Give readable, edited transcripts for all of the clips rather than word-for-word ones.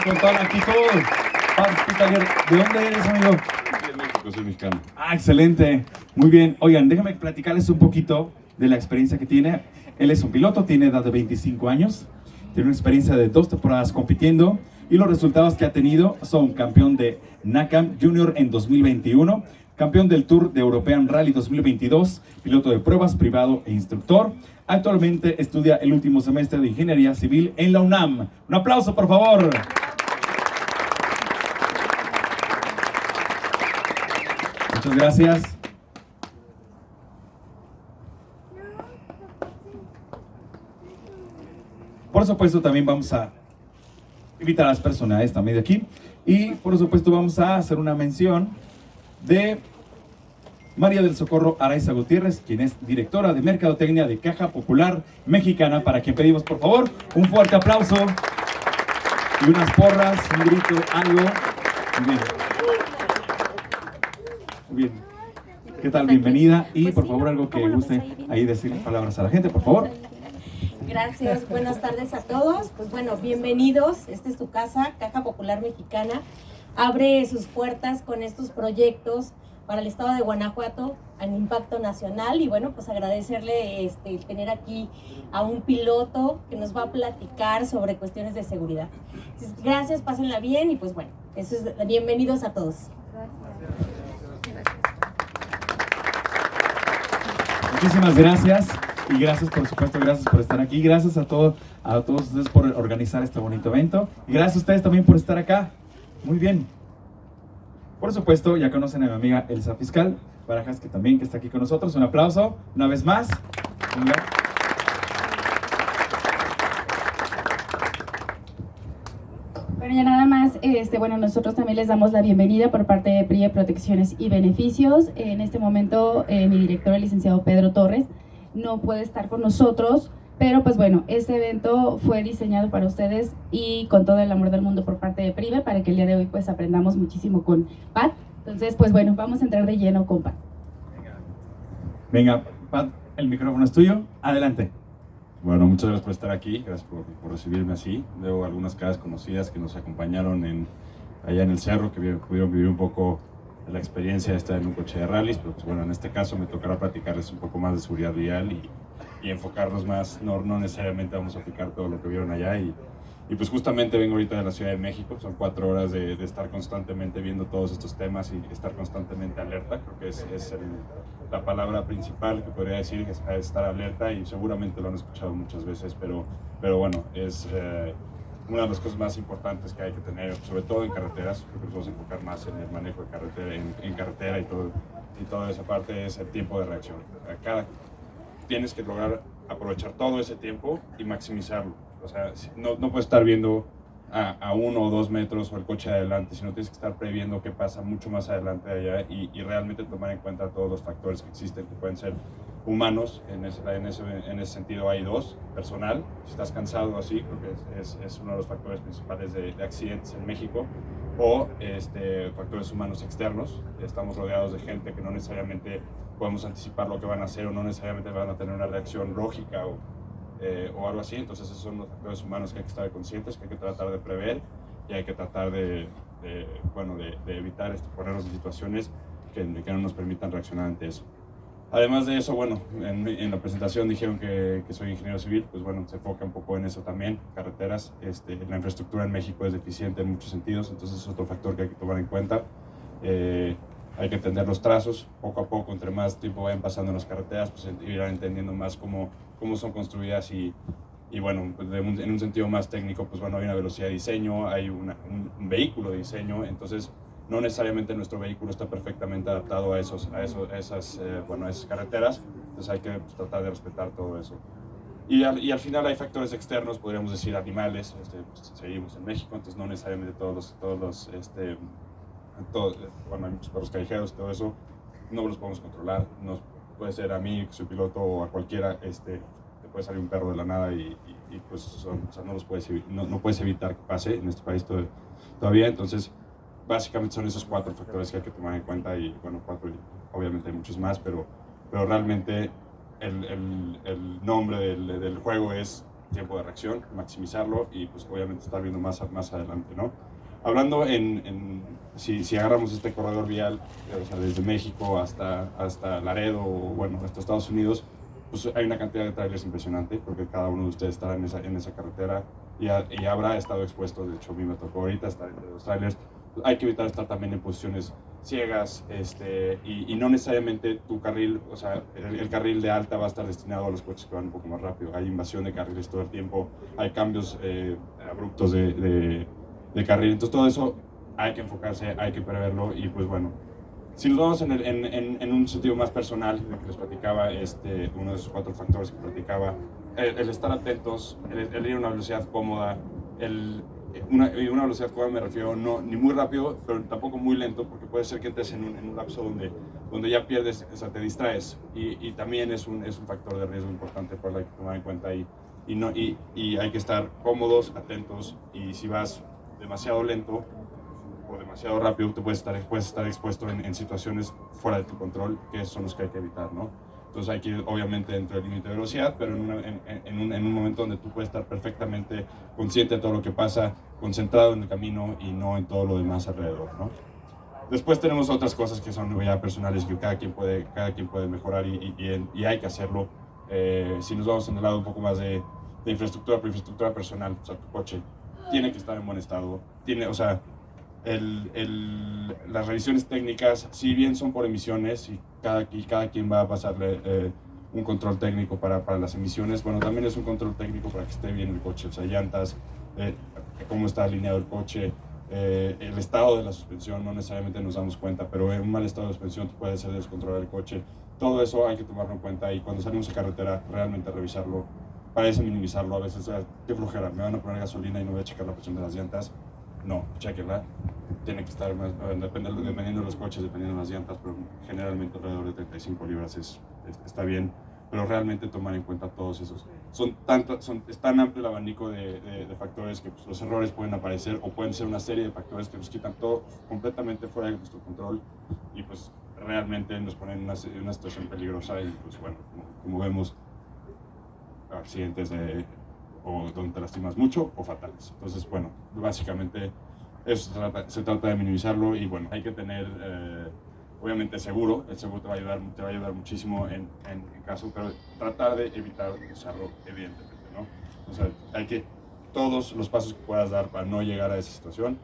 con toda la actitud. Paz Hospitalier, ¿de dónde eres, amigo? De México, soy mexicano. Ah, excelente. Muy bien. Oigan, déjame platicarles un poquito de la experiencia que tiene. Él es un piloto, tiene edad de 25 años, tiene una experiencia de 2 temporadas compitiendo y los resultados que ha tenido son campeón de NACAM Junior en 2021, campeón del Tour de European Rally 2022, piloto de pruebas privado e instructor. Actualmente estudia el último semestre de Ingeniería Civil en la UNAM. Un aplauso, por favor. Muchas gracias. Por supuesto, también vamos a invitar a las personas también de aquí. Y por supuesto vamos a hacer una mención de María del Socorro Araiza Gutiérrez, quien es directora de Mercadotecnia de Caja Popular Mexicana, para quien pedimos por favor un fuerte aplauso y unas porras, un grito, algo. Muy bien. Muy bien. ¿Qué tal? Bienvenida. Y por favor algo que guste ahí decir palabras a la gente, por favor. Gracias, buenas tardes a todos. Pues bueno, bienvenidos. Esta es tu casa, Caja Popular Mexicana. Abre sus puertas con estos proyectos para el estado de Guanajuato en impacto nacional. Y bueno, pues agradecerle el tener aquí a un piloto que nos va a platicar sobre cuestiones de seguridad. Entonces, gracias, pásenla bien y pues bueno, eso es, bienvenidos a todos. Muchísimas gracias. Y gracias, por supuesto, gracias por estar aquí. Gracias a todos ustedes por organizar este bonito evento. Y gracias a ustedes también por estar acá. Muy bien. Por supuesto, ya conocen a mi amiga Elsa Fiscal Barajas, que también está aquí con nosotros. Un aplauso, una vez más. Venga. Bueno, ya nada más, bueno, nosotros también les damos la bienvenida por parte de PRIE Protecciones y Beneficios. En este momento, mi director, el licenciado Pedro Torres, no puede estar con nosotros, pero pues bueno, este evento fue diseñado para ustedes y con todo el amor del mundo por parte de PRIVE, para que el día de hoy pues aprendamos muchísimo con Pat. Entonces, pues bueno, vamos a entrar de lleno con Pat. Venga, Pat, el micrófono es tuyo. Adelante. Bueno, muchas gracias por estar aquí, gracias por recibirme así. Veo algunas caras conocidas que nos acompañaron allá en el cerro, que pudieron vivir un poco la experiencia de estar en un coche de rallies, pero pues bueno, en este caso me tocará platicarles un poco más de seguridad vial y enfocarnos más, no necesariamente vamos a aplicar todo lo que vieron allá y pues justamente vengo ahorita de la Ciudad de México, son 4 horas de estar constantemente viendo todos estos temas y estar constantemente alerta. Creo que es la palabra principal que podría decir, es estar alerta, y seguramente lo han escuchado muchas veces, pero bueno, es una de las cosas más importantes que hay que tener, sobre todo en carreteras. Creo que nos vamos a enfocar más en el manejo de carretera, en carretera y toda esa parte es el tiempo de reacción. Tienes que lograr aprovechar todo ese tiempo y maximizarlo. O sea, no puedes estar viendo a 1 o 2 metros o el coche de adelante, sino tienes que estar previendo qué pasa mucho más adelante de allá y realmente tomar en cuenta todos los factores que existen, que pueden ser humanos. En ese sentido hay 2, personal. Si estás cansado así, creo que es uno de los factores principales de accidentes en México, o factores humanos externos. Estamos rodeados de gente que no necesariamente podemos anticipar lo que van a hacer, o no necesariamente van a tener una reacción lógica o algo así. Entonces esos son los factores humanos que hay que estar conscientes, que hay que tratar de prever, y hay que tratar de evitar ponernos en situaciones que no nos permitan reaccionar ante eso. Además de eso, bueno, en la presentación dijeron que soy ingeniero civil, pues bueno, se enfoca un poco en eso también, carreteras. La infraestructura en México es deficiente en muchos sentidos, entonces es otro factor que hay que tomar en cuenta. Hay que entender los trazos, poco a poco, entre más tiempo vayan pasando en las carreteras, pues irán entendiendo más cómo son construidas y bueno, pues en un sentido más técnico, pues bueno, hay una velocidad de diseño, hay un vehículo de diseño, entonces no necesariamente nuestro vehículo está perfectamente adaptado a esas carreteras, entonces hay que tratar de respetar todo eso. Y al final hay factores externos, podríamos decir animales. Pues seguimos en México, entonces no necesariamente bueno, hay muchos perros callejeros y todo eso, no los podemos controlar. Puede ser a mí, que soy piloto, o a cualquiera, te puede salir un perro de la nada y pues no puedes evitar que pase en este país todavía. Entonces básicamente son esos 4 factores que hay que tomar en cuenta, y bueno, 4, obviamente hay muchos más, pero realmente el nombre del juego es tiempo de reacción, maximizarlo y pues obviamente estar viendo más adelante, ¿no? Hablando si agarramos este corredor vial, o sea, desde México hasta Laredo o bueno, hasta Estados Unidos, pues hay una cantidad de trailers impresionante, porque cada uno de ustedes estará en esa carretera y habrá estado expuesto. De hecho, a mí me tocó ahorita estar entre los trailers. Hay que evitar estar también en posiciones ciegas, y no necesariamente tu carril, o sea, el carril de alta va a estar destinado a los coches que van un poco más rápido. Hay invasión de carriles todo el tiempo, hay cambios abruptos de carril, entonces todo eso hay que enfocarse, hay que preverlo. Y pues bueno, si nos vamos en un sentido más personal, de que les platicaba, uno de esos 4 factores que platicaba, el estar atentos, el ir a una velocidad cómoda, una velocidad cómoda me refiero no ni muy rápido, pero tampoco muy lento, porque puede ser que entres en un lapso donde ya pierdes, o sea, te distraes, y también es un factor de riesgo importante por el que hay que tomar en cuenta, y hay que estar cómodos, atentos, y si vas demasiado lento o demasiado rápido, te puedes estar expuesto en situaciones fuera de tu control, que son los que hay que evitar, ¿no? Entonces hay que ir obviamente dentro del límite de velocidad, pero en un momento donde tú puedes estar perfectamente consciente de todo lo que pasa, concentrado en el camino y no en todo lo demás alrededor, ¿no? Después tenemos otras cosas que son ya personales, que cada quien puede mejorar, y hay que hacerlo. Si nos vamos en el lado un poco más de infraestructura, pero infraestructura personal, o sea, tu coche tiene que estar en buen estado, o sea, las revisiones técnicas, si bien son por emisiones y cada quien va a pasarle un control técnico para las emisiones, bueno, también es un control técnico para que esté bien el coche, o sea, llantas, cómo está alineado el coche, el estado de la suspensión. No necesariamente nos damos cuenta, pero un mal estado de suspensión puede hacer descontrolar el coche. Todo eso hay que tomarlo en cuenta, y cuando salimos a carretera, realmente revisarlo. Parece minimizarlo a veces, qué flojera, me van a poner gasolina y no voy a checar la presión de las llantas. No, chequenla. Tiene que estar más, dependiendo de los coches, dependiendo de las llantas, pero generalmente alrededor de 35 libras está bien. Pero realmente tomar en cuenta todos esos. Es tan amplio el abanico de factores que pues, los errores pueden aparecer, o pueden ser una serie de factores que nos quitan todo completamente fuera de nuestro control, y pues realmente nos ponen en una situación peligrosa. Y pues bueno, como vemos, accidentes o donde te lastimas mucho o fatales. Entonces, bueno, básicamente eso se trata de minimizarlo. Y bueno, hay que tener obviamente seguro. El seguro te va a ayudar muchísimo en caso, pero tratar de evitar usarlo, evidentemente, ¿no? O sea, todos los pasos que puedas dar para no llegar a esa situación,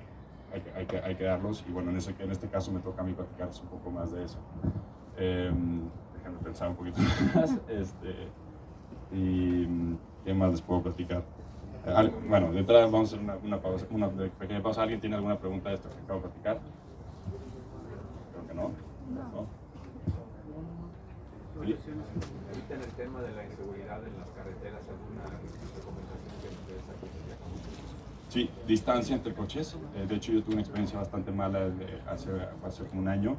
hay que darlos. Y bueno, en este caso me toca a mí platicarles un poco más de eso. Déjame pensar un poquito más. Y ¿qué más les puedo platicar? Bueno, de entrada vamos a hacer una pequeña pausa. ¿Alguien tiene alguna pregunta de esto que acabo de platicar? Creo que no. ¿No? ¿Sí? Ahorita en el tema de la inseguridad en las carreteras, ¿alguna recomendación que nos des aquí? Sí, distancia entre coches. De hecho, yo tuve una experiencia bastante mala hace como un año.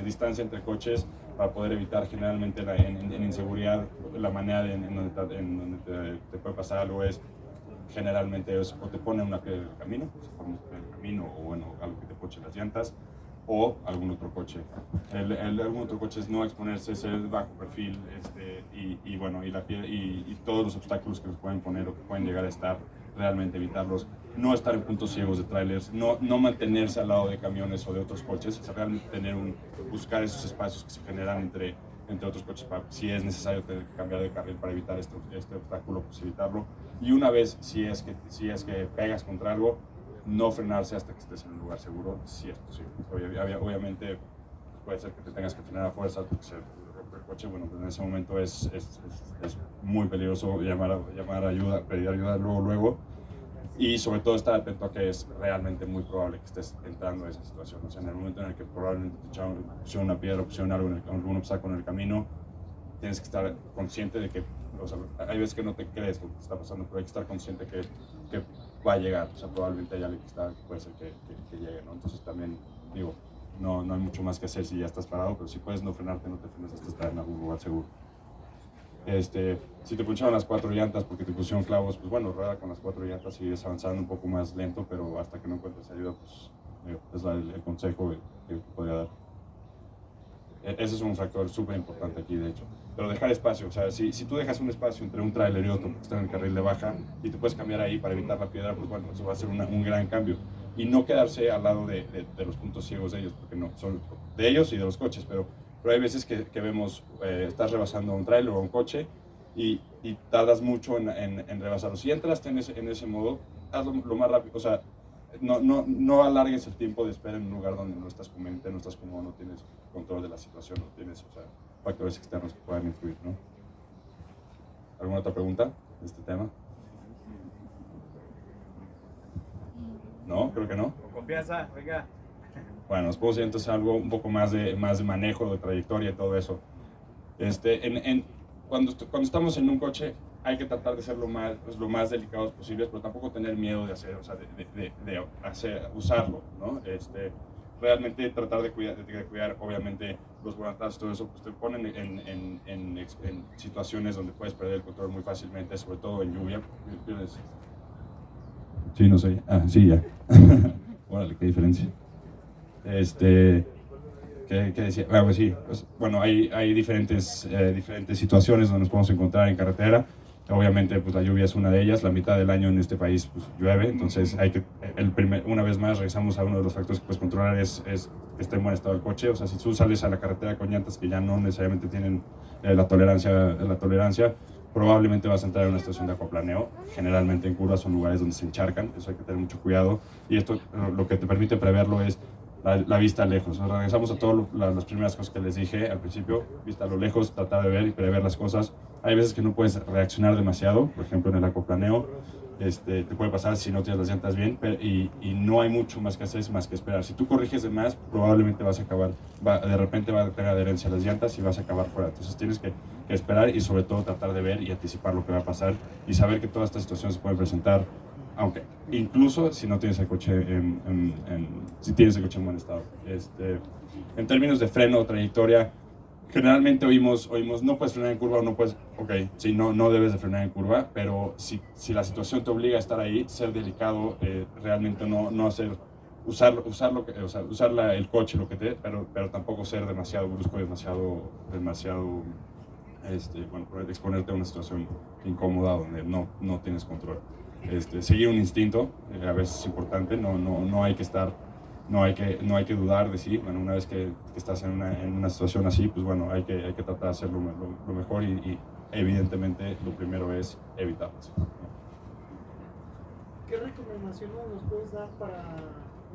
Distancia entre coches, para poder evitar generalmente en inseguridad. La manera en donde te puede pasar algo es generalmente o te pone una piedra en el camino, o bueno, algo que te poche las llantas, o algún otro coche. Algún otro coche es no exponerse, ser bajo perfil, y bueno, y todos los obstáculos que nos pueden poner o que pueden llegar a estar, realmente evitarlos. No estar en puntos ciegos de trailers, no mantenerse al lado de camiones o de otros coches, o sea, realmente buscar esos espacios que se generan entre otros coches, si es necesario tener que cambiar de carril para evitar este obstáculo, pues evitarlo. Y una vez, si es que pegas contra algo, no frenarse hasta que estés en un lugar seguro, si es posible. Obviamente puede ser que te tengas que frenar a fuerza porque se rompe el coche. Bueno, pues en ese momento es muy peligroso llamar ayuda, pedir ayuda luego. Y sobre todo estar atento a que es realmente muy probable que estés entrando en esa situación. O sea, en el momento en el que probablemente te pusieron una piedra, pusieron algún obstáculo en el camino, tienes que estar consciente de que, o sea, hay veces que no te crees lo que está pasando, pero hay que estar consciente que va a llegar. O sea, probablemente hay alguien que puede ser que llegue, ¿no? Entonces también, digo, no hay mucho más que hacer si ya estás parado, pero si puedes no frenarte, no te frenes hasta estar en algún lugar seguro. Si te puncharon las 4 llantas porque te pusieron clavos, pues bueno, rueda con las 4 llantas, sigues avanzando un poco más lento, pero hasta que no encuentres ayuda, pues es el consejo que podría dar. Ese es un factor súper importante aquí, de hecho. Pero dejar espacio, o sea, si tú dejas un espacio entre un tráiler y otro, que está en el carril de baja, y te puedes cambiar ahí para evitar la piedra, pues bueno, eso va a ser un gran cambio. Y no quedarse al lado de los puntos ciegos de ellos, porque no, son de ellos y de los coches, pero hay veces que vemos, estás rebasando a un tráiler o a un coche, y tardas mucho en rebasarlo. Si entras en ese modo, hazlo lo más rápido, o sea, no alargues el tiempo de espera en un lugar donde no estás cómodo, no tienes control de la situación, no tienes, o sea, factores externos que puedan influir, ¿no? ¿Alguna otra pregunta de este tema? ¿No? Creo que no. Con confianza, venga. Bueno, nos podemos ir entonces a algo un poco más de manejo, de trayectoria y todo eso. Cuando estamos en un coche, hay que tratar de ser lo más delicados posibles, pero tampoco tener miedo de hacer, o sea, usarlo, ¿no? Realmente tratar de cuidar, obviamente, los volantazos, todo eso, pues te ponen en situaciones donde puedes perder el control muy fácilmente, sobre todo en lluvia. Sí, no sé. Ah, sí, ya. Órale, qué diferencia. ¿Qué decía? Ah, pues sí, pues, bueno, hay diferentes situaciones donde nos podemos encontrar en carretera. Obviamente, pues la lluvia es una de ellas. La mitad del año en este país pues, llueve, entonces una vez más regresamos a uno de los factores que puedes controlar es que esté en buen estado el coche. O sea, si tú sales a la carretera con llantas que ya no necesariamente tienen la tolerancia, probablemente vas a entrar en una situación de aquaplaneo. Generalmente en curvas son lugares donde se encharcan, eso hay que tener mucho cuidado. Y esto lo que te permite preverlo es la vista lejos. Nos regresamos a todas las primeras cosas que les dije al principio, vista a lo lejos, tratar de ver y prever las cosas. Hay veces que no puedes reaccionar demasiado, por ejemplo en el aquaplaneo, te puede pasar si no tienes las llantas bien, y no hay mucho más que hacer, más que esperar. Si tú corriges de más, probablemente vas a acabar, de repente va a tener adherencia a las llantas y vas a acabar fuera. Entonces tienes que esperar y sobre todo tratar de ver y anticipar lo que va a pasar y saber que todas estas situaciones se pueden presentar, aunque incluso si no tienes el coche si tienes el coche en buen estado. En términos de freno o trayectoria, generalmente oímos no puedes frenar en curva o no puedes, ok, sí, no debes de frenar en curva, pero si la situación te obliga a estar ahí, ser delicado, realmente no hacer, usar el coche, lo que pero tampoco ser demasiado brusco, demasiado bueno, exponerte a una situación incómoda donde no tienes control. Seguir un instinto, a veces es importante, no hay que dudar de sí. Bueno, una vez que estás en una situación así, pues bueno, hay que tratar de hacerlo lo mejor y evidentemente lo primero es evitarlas. ¿Qué recomendaciones nos puedes dar para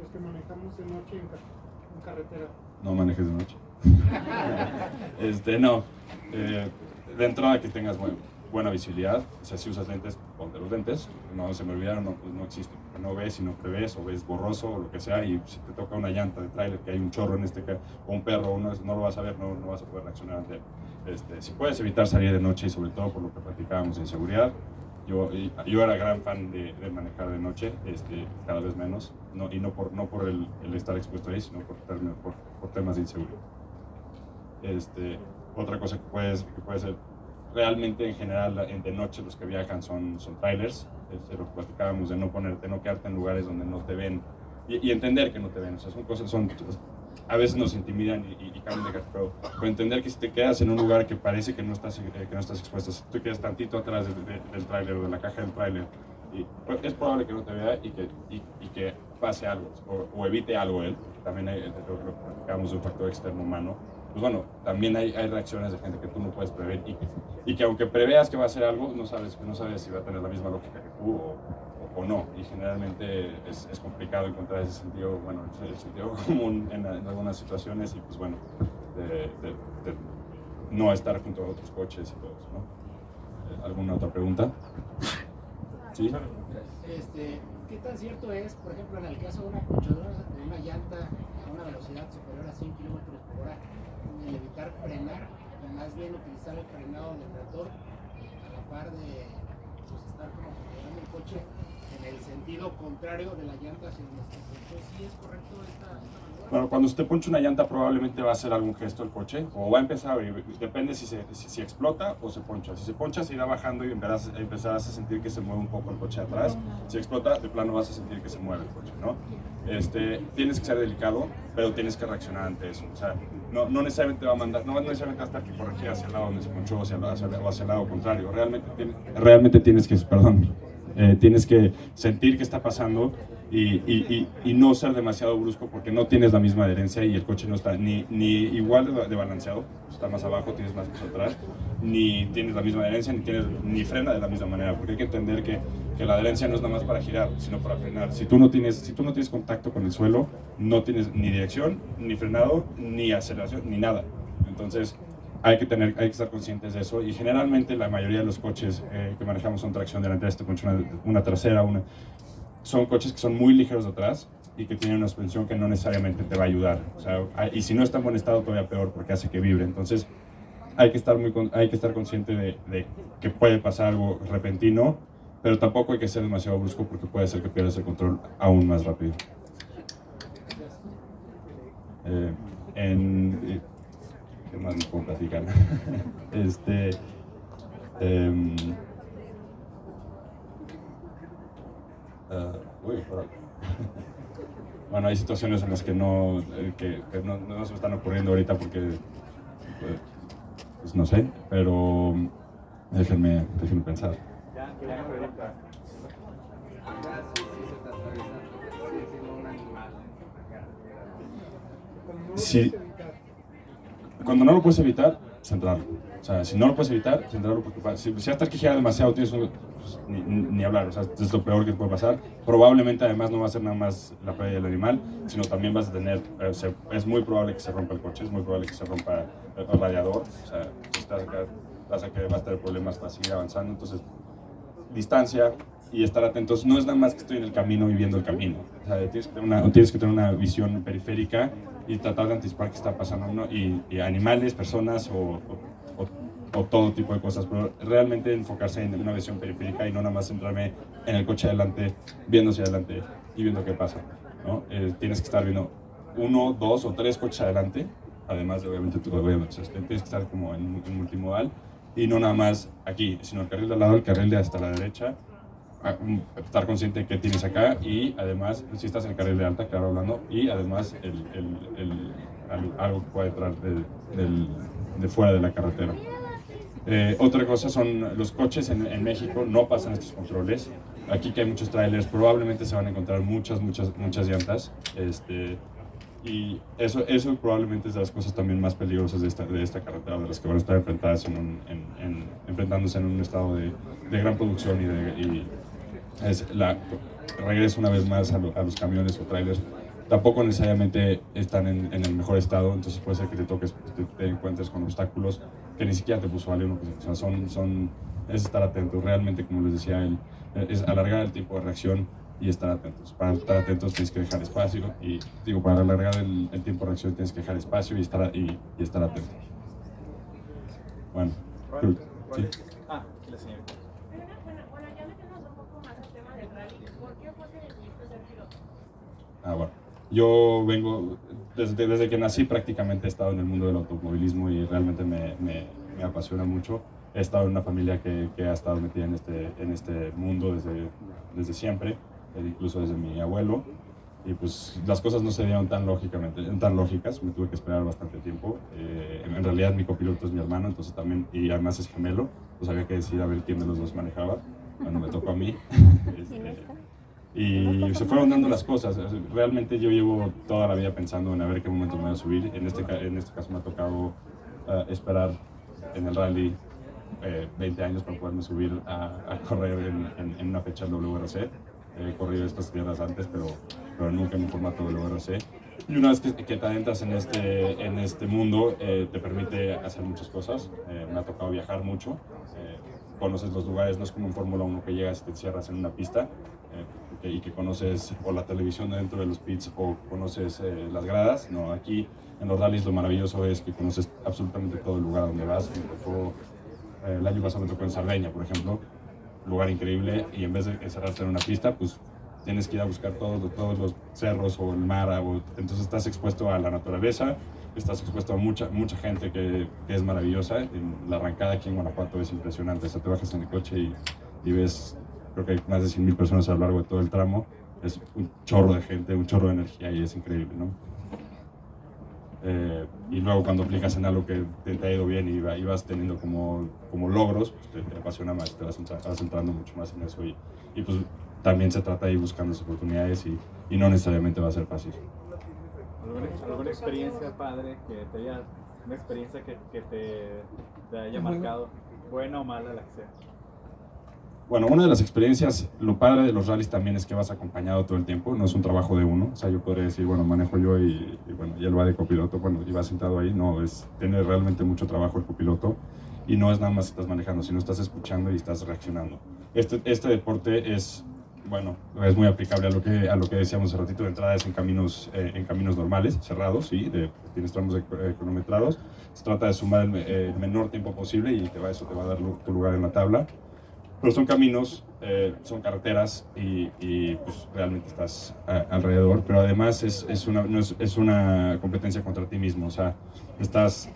los que manejamos de noche en carretera? No manejes de noche. No. De entrada que tengas buena visibilidad, o sea, si usas lentes, ponte los lentes, no se me olvidaron, pues no existe, porque no ves y no prevés, o ves borroso o lo que sea, y si te toca una llanta de tráiler, que hay un chorro o un perro, no lo vas a ver, no vas a poder reaccionar ante él. Si puedes evitar salir de noche, y sobre todo por lo que platicábamos en seguridad, yo era gran fan de manejar de noche, cada vez menos, y no por el estar expuesto ahí, sino por temas de inseguridad. Otra cosa que puede ser, realmente en general de noche los que viajan son trailers, lo que platicábamos de no quedarte en lugares donde no te ven y entender que no te ven, o sea, a veces nos intimidan y cambian de carro, pero entender que si te quedas en un lugar que parece que no estás expuesto, si tú quedas tantito atrás del tráiler o de la caja del tráiler, pues es probable que no te vea y que pase algo o evite algo él. También lo platicamos de un factor externo humano. Pues bueno, también hay reacciones de gente que tú no puedes prever y que aunque preveas que va a hacer algo, no sabes si va a tener la misma lógica que tú o no. Y generalmente es complicado encontrar ese sentido, bueno, el sentido común en algunas situaciones y pues bueno, de no estar junto a otros coches y todo eso, ¿no? ¿Alguna otra pregunta? ¿Sí? ¿Qué tan cierto es, por ejemplo, en el caso de una ponchadura de una llanta a una velocidad superior a 100 km por hora, el evitar frenar, o más bien utilizar el frenado del tractor a la par de estar como frenando el coche, en el sentido contrario de la llanta hacia donde está. Entonces, ¿sí es correcto esta maniobra? Bueno, cuando se te ponche una llanta probablemente va a hacer algún gesto el coche o va a empezar, depende si explota o se poncha. Si se poncha se irá bajando y empezarás a sentir que se mueve un poco el coche atrás. Si explota, de plano vas a sentir que se mueve el coche, ¿no? Tienes que ser delicado, pero tienes que reaccionar ante eso. O sea, no necesariamente va a mandar, no necesariamente va a estar que corregir hacia el lado donde se ponchó o hacia el lado contrario. Realmente tienes que, tienes que sentir qué está pasando y no ser demasiado brusco porque no tienes la misma adherencia y el coche no está ni igual de balanceado, está más abajo, tienes más peso atrás, ni tienes la misma adherencia, ni frena de la misma manera, porque hay que entender que la adherencia no es nada más para girar, sino para frenar. Si tú no tienes contacto con el suelo, no tienes ni dirección, ni frenado, ni aceleración, ni nada. Entonces, hay que estar conscientes de eso y generalmente la mayoría de los coches que manejamos son tracción delantera, una trasera, son coches que son muy ligeros de atrás y que tienen una suspensión que no necesariamente te va a ayudar. O sea, y si no está en buen estado todavía peor porque hace que vibre. Entonces hay que estar consciente de que puede pasar algo repentino, pero tampoco hay que ser demasiado brusco porque puede ser que pierdas el control aún más rápido. ¿Qué más les puedo platicar? Bueno, hay situaciones en las que no se me están ocurriendo ahorita porque, pues no sé, pero déjenme pensar. Una pregunta. Si, cuando no lo puedes evitar, centrarlo. O sea, si no lo puedes evitar, centrarlo porque si hasta que gira demasiado tienes pues, ni hablar, o sea, es lo peor que te puede pasar. Probablemente además no va a ser nada más la pérdida del animal, sino también vas a tener, es muy probable que se rompa el coche, es muy probable que se rompa el radiador, o sea, si vas a tener problemas para seguir avanzando. Entonces, distancia y estar atentos, no es nada más que estoy en el camino y viendo el camino, o sea, tienes que tener una visión periférica y tratar de anticipar qué está pasando, ¿no? y animales, personas o todo tipo de cosas, pero realmente enfocarse en una visión periférica y no nada más centrarme en el coche adelante, viendo hacia adelante y viendo qué pasa, ¿no? Tienes que estar viendo 1, 2 o 3 coches adelante, además de obviamente tienes que estar como en multimodal y no nada más aquí, sino el carril de al lado, el carril de hasta la derecha, estar consciente de qué tienes acá y además si estás en el carril de alta, claro, hablando, y además algo que puede entrar de fuera de la carretera. Otra cosa son los coches en México, no pasan estos controles. Aquí que hay muchos trailers, probablemente se van a encontrar muchas llantas. Y eso probablemente es de las cosas también más peligrosas de esta carretera, de las que van a estar enfrentándose en un estado de gran producción regreso una vez más a los camiones o trailers. Tampoco necesariamente están en el mejor estado, entonces puede ser que te encuentres con obstáculos que ni siquiera te puso alguien. O sea, es estar atentos. Realmente, como les decía, es alargar el tiempo de reacción y estar atentos. Para estar atentos tienes que dejar espacio y para alargar el tiempo de reacción tienes que dejar espacio y estar atento. Bueno, sí. Aquí la señorita. Bueno, ya metiéndonos un poco más al tema del rally, ¿por qué fue que decidiste ser piloto? Bueno. Yo vengo, desde que nací prácticamente he estado en el mundo del automovilismo y realmente me apasiona mucho. He estado en una familia que ha estado metida en este mundo desde siempre, incluso desde mi abuelo. Y pues las cosas no se dieron tan lógicas, me tuve que esperar bastante tiempo. En realidad mi copiloto es mi hermano, entonces también, y además es gemelo, pues había que decidir a ver quién de los dos manejaba. Bueno, me tocó a mí. Y se fueron dando las cosas. Realmente yo llevo toda la vida pensando en a ver qué momento me voy a subir. En este caso me ha tocado esperar en el rally 20 años para poderme subir a correr en una fecha del WRC. He corrido estas tierras antes, pero nunca en un formato WRC. Y una vez que te adentras en este mundo, te permite hacer muchas cosas. Me ha tocado viajar mucho. Conoces los lugares, no es como en Fórmula 1 que llegas y te encierras en una pista. Y que conoces o la televisión dentro de los pits o conoces las gradas. No, aquí en los rallies lo maravilloso es que conoces absolutamente todo el lugar donde vas. El año pasado me tocó en Cerdeña, por ejemplo, lugar increíble y en vez de encerrarte en una pista, pues tienes que ir a buscar todos los cerros o el mar, entonces estás expuesto a la naturaleza, estás expuesto a mucha gente que es maravillosa. La arrancada aquí en Guanajuato es impresionante, o sea, te bajas en el coche y ves, creo que hay más de 100,000 personas a lo largo de todo el tramo, es un chorro de gente, un chorro de energía y es increíble, ¿no? Y luego cuando aplicas en algo que te ha ido bien y vas teniendo como logros, pues te apasiona más, vas entrando mucho más en eso y pues también se trata de ir buscando esas oportunidades y no necesariamente va a ser fácil. ¿Alguna experiencia, padre, una experiencia que te haya marcado, buena o mala, la que sea? Bueno, una de las experiencias, lo padre de los rallies también es que vas acompañado todo el tiempo, no es un trabajo de uno, o sea, yo podría decir, bueno, manejo yo y bueno, y él va de copiloto, bueno, y va sentado ahí, no, tiene realmente mucho trabajo el copiloto y no es nada más estás manejando, sino estás escuchando y estás reaccionando. Este deporte es, bueno, es muy aplicable a lo que decíamos hace ratito, de entrada es en caminos normales, cerrados, ¿sí? Tienes tramos cronometrados, se trata de sumar el menor tiempo posible y eso te va a dar tu lugar en la tabla. Pero son caminos, son carreteras y pues realmente estás alrededor, pero además es una competencia contra ti mismo, o sea, estás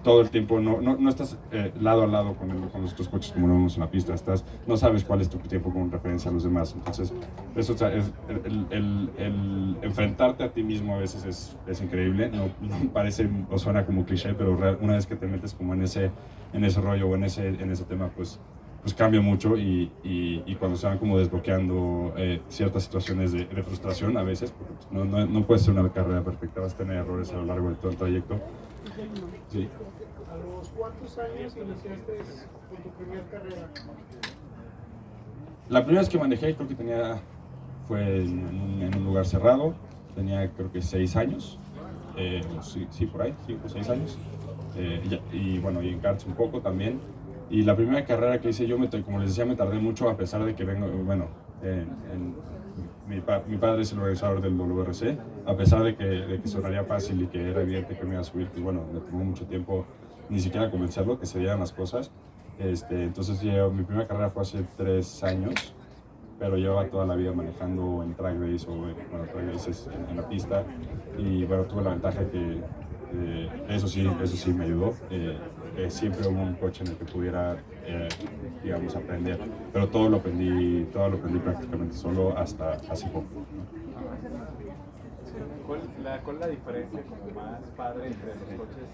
todo el tiempo, no estás lado a lado con los otros coches como lo vemos en la pista, no sabes cuál es tu tiempo con referencia a los demás, entonces eso, o sea, el enfrentarte a ti mismo a veces es increíble, no parece o suena como cliché, pero una vez que te metes como en ese rollo o en ese tema, pues cambia mucho y cuando se van como desbloqueando ciertas situaciones de frustración a veces, porque pues, no puede ser una carrera perfecta, vas a tener errores a lo largo de todo el trayecto. Sí. ¿A los cuántos años iniciaste con tu primera carrera? La primera vez que manejé creo que fue en un lugar cerrado, tenía creo que 6 años, sí, por ahí, 5 o 6 años, y bueno, y en karts un poco también. Y la primera carrera que hice yo, como les decía, me tardé mucho a pesar de que mi padre es el organizador del WRC, a pesar de que sonaría fácil y que era evidente que me iba a subir, pues bueno, me tomó mucho tiempo ni siquiera convencerlo, que se dieran las cosas. Entonces mi primera carrera fue hace 3 años, pero llevaba toda la vida manejando en track race track races en la pista y bueno, tuve la ventaja que eso sí me ayudó. Siempre hubo un coche en el que pudiera, digamos, aprender, pero todo lo aprendí prácticamente solo hasta hace poco. ¿Cuál es la diferencia como más padre entre los coches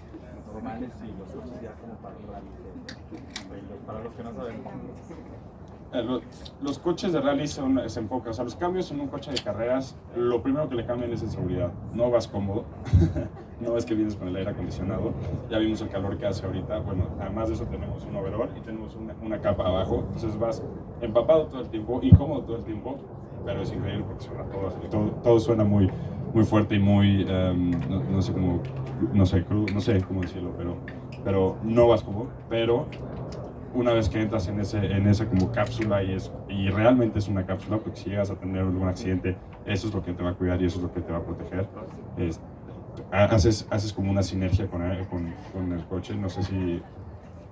normales y los coches ya como para el rally? Para los que no sabemos. Los coches de rally se enfocan, o sea, los cambios en un coche de carreras, lo primero que le cambian es en seguridad. No vas cómodo, no es que vienes con el aire acondicionado, ya vimos el calor que hace ahorita, bueno, además de eso tenemos un overall y tenemos una capa abajo, entonces vas empapado todo el tiempo, incómodo todo el tiempo, pero es increíble porque suena todo suena muy fuerte y muy, no sé cómo decirlo, pero no vas cómodo, pero una vez que entras en esa como cápsula y realmente es una cápsula, porque si llegas a tener algún accidente, eso es lo que te va a cuidar y eso es lo que te va a proteger. Haces como una sinergia con el coche, no sé si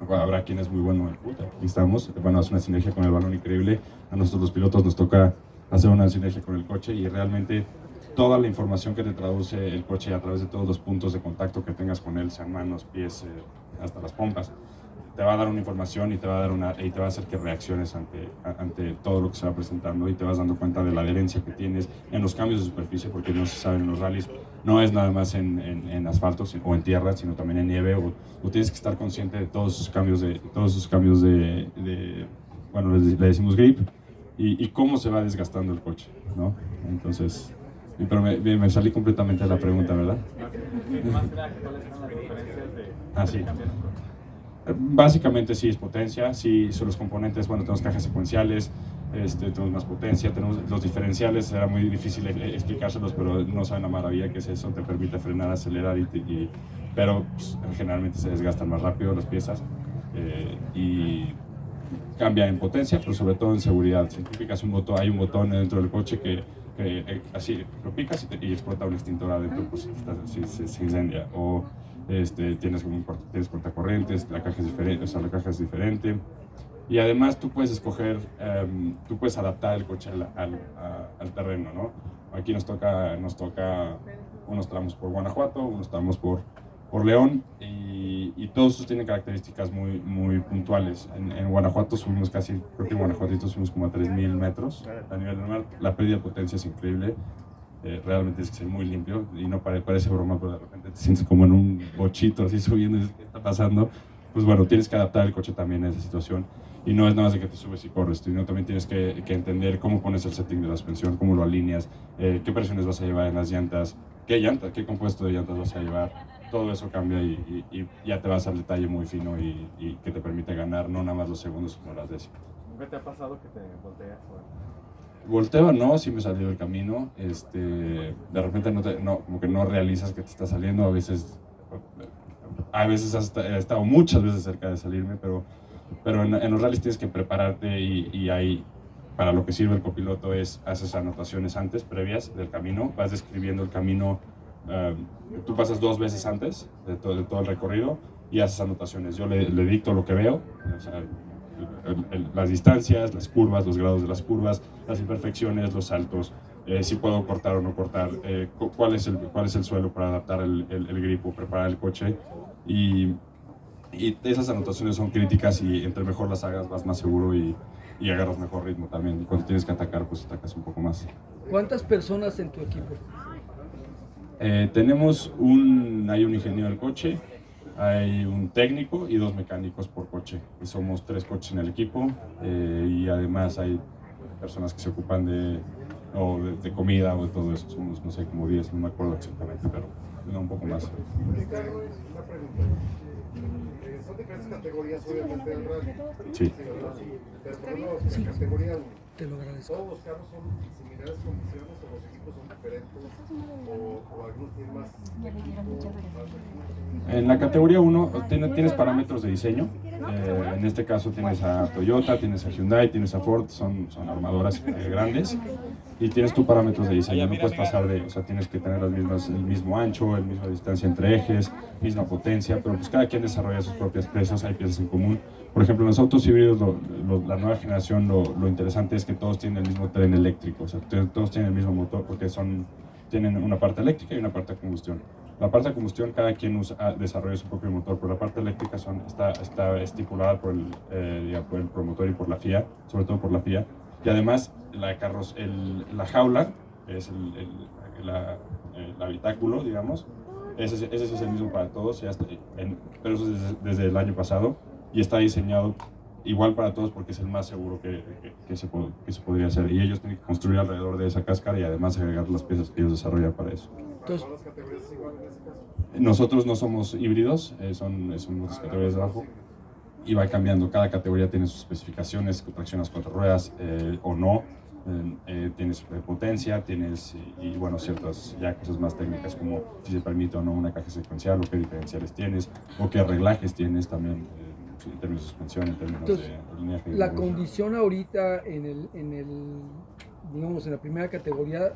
habrá quien es muy bueno en puta, aquí estamos, bueno, es una sinergia con el balón increíble, a nosotros los pilotos nos toca hacer una sinergia con el coche y realmente toda la información que te traduce el coche a través de todos los puntos de contacto que tengas con él, sean manos, pies, hasta las pompas, te va a dar una información y te va a hacer que reacciones ante todo lo que se va presentando y te vas dando cuenta de la adherencia que tienes en los cambios de superficie, porque no se sabe en los rallies, no es nada más en asfalto o en tierra, sino también en nieve, o tienes que estar consciente de todos esos cambios bueno, le decimos grip, y cómo se va desgastando el coche, ¿no? Entonces, pero me salí completamente de la pregunta, ¿verdad? Más que nada, ¿cuáles son las diferencias de sí. cambiar un coche? Básicamente sí es potencia, sí son los componentes, bueno, tenemos cajas secuenciales, tenemos más potencia, tenemos los diferenciales, era muy difícil explicárselos, pero no saben la maravilla que es eso, te permite frenar, acelerar, pero pues, generalmente se desgastan más rápido las piezas y cambia en potencia, pero sobre todo en seguridad. Si tú picas un botón, hay un botón dentro del coche que así lo picas y explota un extintor adentro, pues si se incendia, o tienes cortacorrientes, la caja es diferente, Y además tú puedes escoger, tú puedes adaptar el coche al terreno, ¿no? Aquí nos toca unos tramos por Guanajuato, unos tramos por León, y todos estos tienen características muy puntuales. En Guanajuato subimos creo que en Guanajuato subimos como a 3.000 metros a nivel del mar. La pérdida de potencia es increíble. Realmente es que es muy limpio y no parece broma, pero de repente te sientes como en un bochito así subiendo y ¿qué está pasando? Pues bueno, tienes que adaptar el coche también a esa situación. Y no es nada más de que te subes y corres, sino también tienes que entender cómo pones el setting de la suspensión, cómo lo alineas, qué presiones vas a llevar en las llantas, qué compuesto de llantas vas a llevar. Todo eso cambia y ya te vas al detalle muy fino y que te permite ganar no nada más los segundos, sino las décimas. ¿Nunca te ha pasado que te volteas? Volteo no, sí me salió del camino. De repente como que no realizas que te está saliendo. A veces he estado muchas veces cerca de salirme, pero en los rallies tienes que prepararte y ahí para lo que sirve el copiloto haces anotaciones antes, previas del camino, vas describiendo el camino. Tú pasas 2 veces antes de todo el recorrido y haces anotaciones. Yo le dicto lo que veo, o sea, las distancias, las curvas, los grados de las curvas, las imperfecciones, los saltos, si puedo cortar o no cortar, cuál es el suelo para adaptar el gripo, preparar el coche. Y esas anotaciones son críticas y entre mejor las hagas vas más seguro y agarras mejor ritmo también. Y cuando tienes que atacar, pues atacas un poco más. ¿Cuántas personas en tu equipo? Hay un ingeniero del coche, hay un técnico y 2 mecánicos por coche. Y somos 3 coches en el equipo y además hay personas que se ocupan de comida o de todo eso. Somos, no sé, como 10, no me acuerdo exactamente, pero un poco más. Ricardo, una pregunta. Son diferentes categorías, obviamente, del rally. Sí. Pero por ejemplo, en la categoría 1, Te lo agradezco. ¿todos los carros son similares condiciones o los equipos son diferentes? ¿O algunos tienen más equipo? En la categoría 1 tienes parámetros de diseño. En este caso tienes a Toyota, tienes a Hyundai, tienes a Ford, son armadoras grandes. Y tienes tus parámetros de diseño, no puedes pasar o sea, tienes que tener el mismo ancho, la misma distancia entre ejes, misma potencia, pero pues cada quien desarrolla sus propias piezas, hay piezas en común. Por ejemplo, en los autos híbridos, la nueva generación, lo interesante es que todos tienen el mismo tren eléctrico, o sea, todos tienen el mismo motor porque tienen una parte eléctrica y una parte de combustión. La parte de combustión, cada quien desarrolla su propio motor, pero la parte eléctrica está estipulada por el promotor y por la FIA, sobre todo por la FIA. Y además, la jaula, es el habitáculo, digamos, ese sí es el mismo para todos, pero eso es desde el año pasado y está diseñado igual para todos porque es el más seguro que se podría hacer. Y ellos tienen que construir alrededor de esa cáscara y además agregar las piezas que ellos desarrollan para eso. ¿Todas las categorías es igual en ese caso? Nosotros no somos híbridos, son otras categorías de abajo. Y va cambiando, cada categoría tiene sus especificaciones, tracción a las 4 ruedas o no, tienes potencia, y bueno, ciertas ya cosas más técnicas como si se permite o no una caja secuencial, o qué diferenciales tienes, o qué reglajes tienes también en términos de suspensión, en términos Entonces, de lineaje. La condición ahorita digamos, en la primera categoría,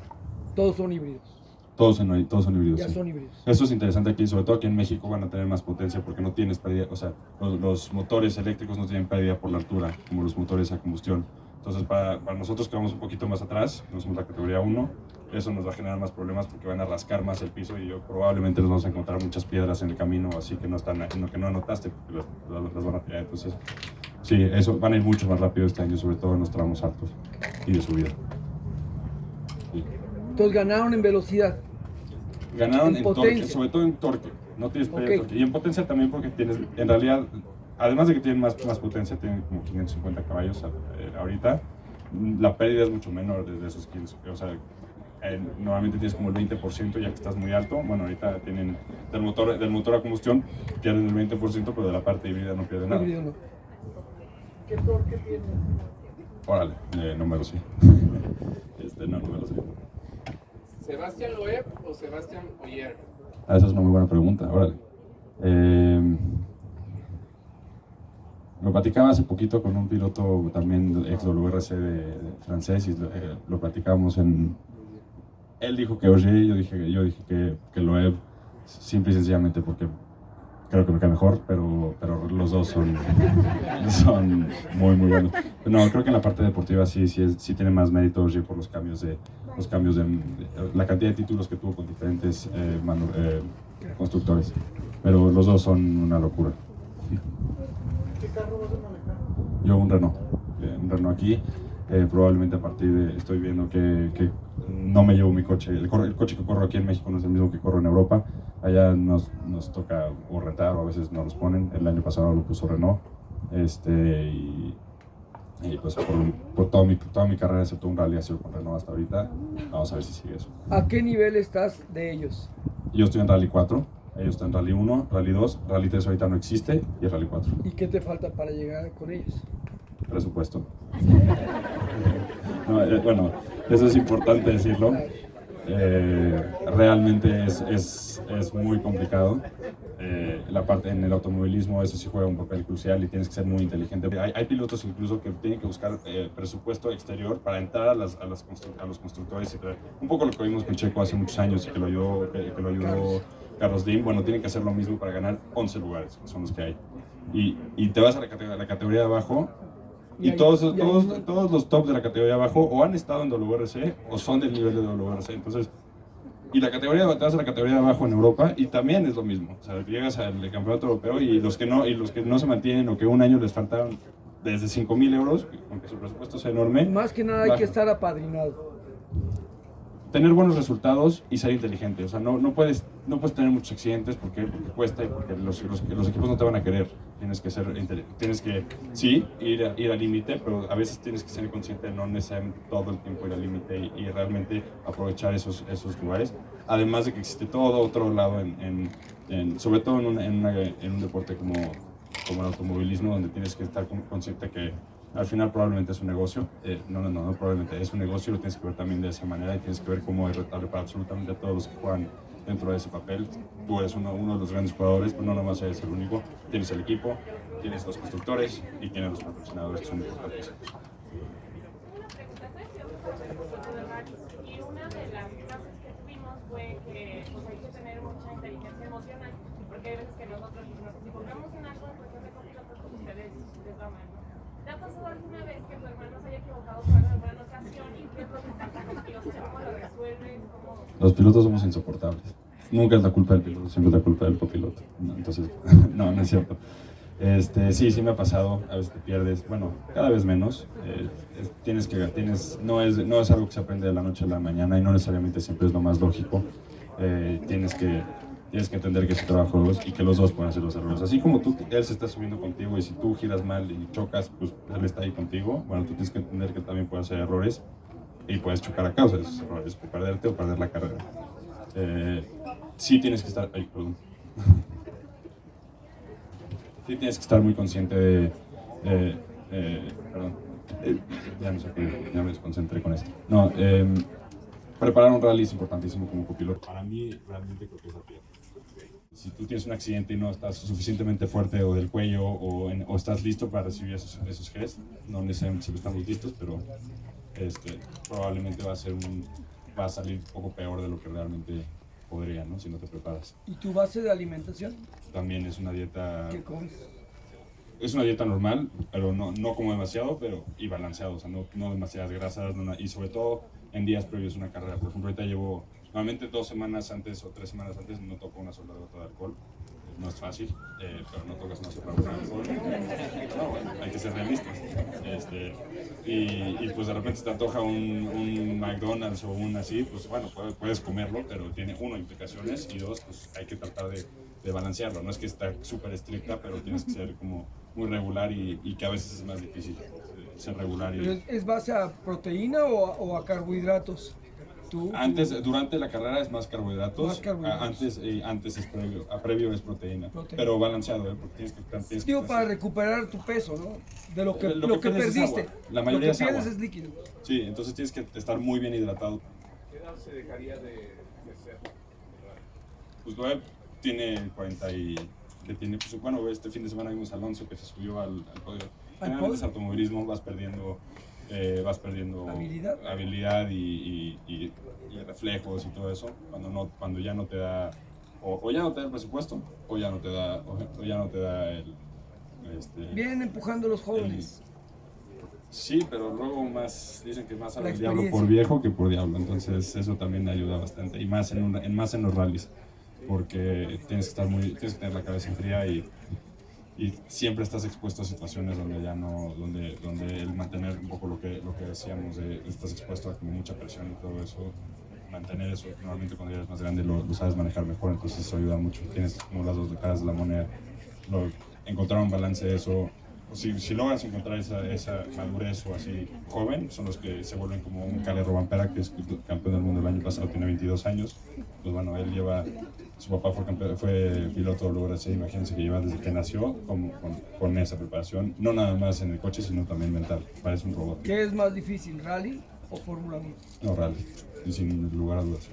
todos son híbridos. Todos son híbridos. Ya Sí. son híbridos. Eso es interesante aquí, sobre todo aquí en México van a tener más potencia porque no tienes pérdida, o sea, los motores eléctricos no tienen pérdida por la altura, como los motores a combustión. Entonces, para nosotros que vamos un poquito más atrás, que no somos la categoría 1, eso nos va a generar más problemas porque van a rascar más el piso y probablemente nos vamos a encontrar muchas piedras en el camino, así que que no anotaste porque las van a tirar. Entonces, sí, eso van a ir mucho más rápido este año, sobre todo en los tramos altos y de subida. Sí. Entonces ganaron en velocidad. Ganaron En en torque, potencia. sobre todo en torque. No tienes pérdida de Ok. torque. Y en potencia también porque tienes, en realidad, además de que tienen más potencia, tienen como 550 caballos ahorita, la pérdida es mucho menor desde esos 15. O sea, normalmente tienes como el 20% ya que estás muy alto. Bueno, ahorita tienen del motor a combustión, pierden el 20%, pero de la parte híbrida no pierden nada. Híbrido no. ¿Qué torque tiene? Órale, no me lo sé. No me lo sé. ¿Sebastián Loeb o Sebastián Ogier? Esa es una muy buena pregunta, órale. Lo platicaba hace poquito con un piloto también ex WRC de francés y lo platicábamos Él dijo que Ogier, yo dije que Loeb, simple y sencillamente porque creo que me cae mejor, pero los dos son muy buenos. No, creo que en la parte deportiva sí tiene más mérito Ogier por los cambios de la cantidad de títulos que tuvo con diferentes constructores, pero los dos son una locura. ¿Qué carro vas a manejar? Yo un Renault aquí, probablemente a partir de, estoy viendo que no me llevo mi coche, el coche que corro aquí en México no es el mismo que corro en Europa, allá nos toca o rentar o a veces no los ponen, el año pasado lo puso Renault, y pues por toda mi carrera, excepto un rally, ha sido con Renault hasta ahorita, vamos a ver si sigue eso. ¿A qué nivel estás de ellos? Yo estoy en Rally 4, ellos están en Rally 1, Rally 2, Rally 3 ahorita no existe y Rally 4. ¿Y qué te falta para llegar con ellos? Presupuesto. No, bueno, eso es importante decirlo. Realmente es muy complicado. La parte en el automovilismo, eso sí juega un papel crucial y tienes que ser muy inteligente. Hay pilotos incluso que tienen que buscar presupuesto exterior para entrar a los constructores. Un poco lo que vimos con Checo hace muchos años y que lo ayudó Carlos Dim. Bueno, tienen que hacer lo mismo para ganar 11 lugares, que son los que hay. Y te vas a la categoría de abajo. Y todos los tops de la categoría de abajo o han estado en WRC o son del nivel de WRC. Entonces, y te vas a la categoría de abajo en Europa y también es lo mismo. O sea, llegas al campeonato europeo y los que no se mantienen o que un año les faltaron desde 5.000 euros, aunque su presupuesto sea enorme. Más que nada hay que estar apadrinado. Tener buenos resultados y ser inteligente. O sea, no puedes tener muchos accidentes porque cuesta y porque los equipos no te van a querer. Tienes que sí, ir al límite, pero a veces tienes que ser consciente de no necesariamente todo el tiempo ir al límite y realmente aprovechar esos lugares. Además de que existe todo otro lado, sobre todo en un deporte como el automovilismo, donde tienes que estar consciente que al final probablemente es un negocio, no probablemente es un negocio, lo tienes que ver también de esa manera y tienes que ver cómo es rentable para absolutamente todos los que juegan dentro de ese papel. Tú eres uno de los grandes jugadores, pero no nomás eres el único, tienes el equipo, tienes los constructores y tienes los patrocinadores que son importantes. Y una de las clases que tuvimos fue que pues, hay que tener mucha inteligencia emocional, porque hay veces que nosotros nos equivocamos en algo en cuestión de copilotos, pues ustedes les toman, ¿no? ¿Te ha pasado alguna vez que tu hermano se haya equivocado por alguna ocasión y qué es lo que pasa contigo? ¿Cómo lo resuelves? Los pilotos somos insoportables. Nunca es la culpa del piloto, siempre es la culpa del copiloto. Entonces, no es cierto. Sí me ha pasado, a veces te pierdes, bueno, cada vez menos. No es algo que se aprende de la noche a la mañana y no necesariamente siempre es lo más lógico. Tienes que entender que es un trabajo de dos y que los dos pueden hacer los errores. Así como él se está subiendo contigo y si tú giras mal y chocas, pues él está ahí contigo. Bueno, tú tienes que entender que también puede hacer errores y puedes chocar a causa de esos errores, o perderte o perder la carrera. Sí tienes que estar... Sí tienes que estar muy consciente de... ya no sé qué, ya me desconcentré con esto. No, preparar un rally es importantísimo como copiloto. Para mí, realmente creo que es la pierna. Si tú tienes un accidente y no estás suficientemente fuerte o del cuello o estás listo para recibir esos Gs, no necesariamente siempre estamos listos, pero probablemente va a salir un poco peor de lo que realmente podría, ¿no? Si no te preparas. ¿Y tu base de alimentación? También es una dieta... ¿Qué comes? Es una dieta normal, pero no como demasiado, y balanceado, o sea, no demasiadas grasas, y sobre todo en días previos a una carrera. Por ejemplo, ahorita llevo, normalmente 2 semanas antes o 3 semanas antes no toco una sola gota de alcohol. No es fácil, pero no tocas una sola gota de alcohol. No, bueno, hay que ser realistas. Y pues de repente se te antoja un McDonald's o un así, pues bueno, puedes comerlo, pero tiene 1, implicaciones, y 2, pues hay que tratar de balancearlo. No es que está súper estricta, pero tienes que ser como muy regular y que a veces es más difícil ser regular. ¿Es base a proteína o a carbohidratos? Durante la carrera es más carbohidratos. Antes es previo es proteína. Pero balanceado, porque tienes que para recuperar tu peso, ¿no? De lo que perdiste. La mayoría lo que pierdes es líquido. Sí, entonces tienes que estar muy bien hidratado. ¿Qué edad se dejaría de ser? Pues Loeb tiene 40 y... pues, bueno, este fin de semana vimos a Alonso que se subió al podio. Generalmente es automovilismo, vas perdiendo habilidad y reflejos y todo eso, cuando ya no te da o ya no te da el presupuesto, o ya no te da, o ya no te da el... Vienen empujando los jóvenes. Sí, pero luego más dicen que más sabe La el diablo por experiencia. viejo que por diablo, entonces eso también ayuda bastante, y más más en los rallies, porque tienes que tener la cabeza fría y siempre estás expuesto a situaciones donde ya no, donde el mantener un poco lo que decíamos, estás expuesto a como mucha presión y todo eso, mantener eso, normalmente cuando ya eres más grande lo sabes manejar mejor, entonces eso ayuda mucho, tienes como las dos caras de la moneda, encontrar un balance de eso. Si logras encontrar esa madurez o así joven, son los que se vuelven como un Kalle Rovanperä, que es campeón del mundo el año pasado, tiene 22 años. Pues bueno, él lleva, su papá fue piloto de WRC, imagínense que lleva desde que nació con esa preparación, no nada más en el coche, sino también mental, parece un robot. ¿Qué es más difícil, rally o Fórmula 1? No, rally, y sin lugar a dudas.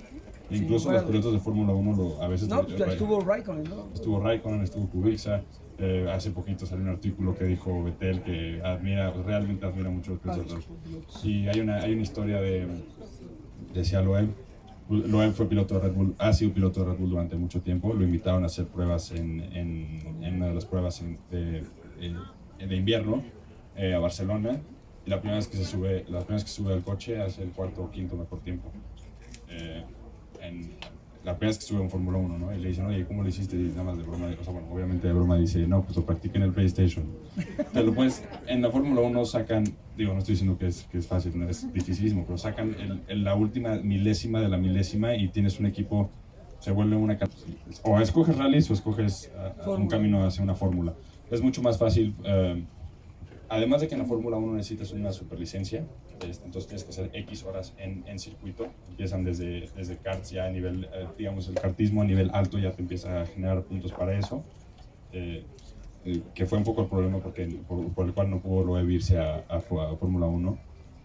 Sin Incluso lugar a los pilotos de Fórmula 1 a veces... No, pues estuvo Raikkonen, ¿no? Estuvo Raikkonen, estuvo Kubica. Hace poquito salió un artículo que dijo Vettel que realmente admira mucho los pilotos de Red Bull. Y hay una historia decía Loeb. Loeb fue piloto de Red Bull, ha sido piloto de Red Bull durante mucho tiempo. Lo invitaron a hacer pruebas en una de las pruebas de invierno a Barcelona. Y la primera vez que se sube al coche hace el cuarto o quinto mejor tiempo. La primera vez que sube en Fórmula 1, ¿no? Y le dicen, oye, ¿cómo lo hiciste? Y nada más de broma, o sea, bueno, obviamente de broma dice, no, pues lo practica en el PlayStation. Pero pues, en la Fórmula 1 sacan, digo, no estoy diciendo que es fácil, no, es dificilísimo, pero sacan la última milésima de la milésima y tienes un equipo, se vuelve o escoges rallies o escoges un camino hacia una fórmula. Es mucho más fácil, además de que en la Fórmula 1 necesitas una superlicencia, entonces tienes que hacer X horas en circuito. Empiezan desde karts ya a nivel, digamos, el kartismo a nivel alto ya te empieza a generar puntos para eso. Que fue un poco el problema por el cual no pudo Loeb irse a Fórmula 1.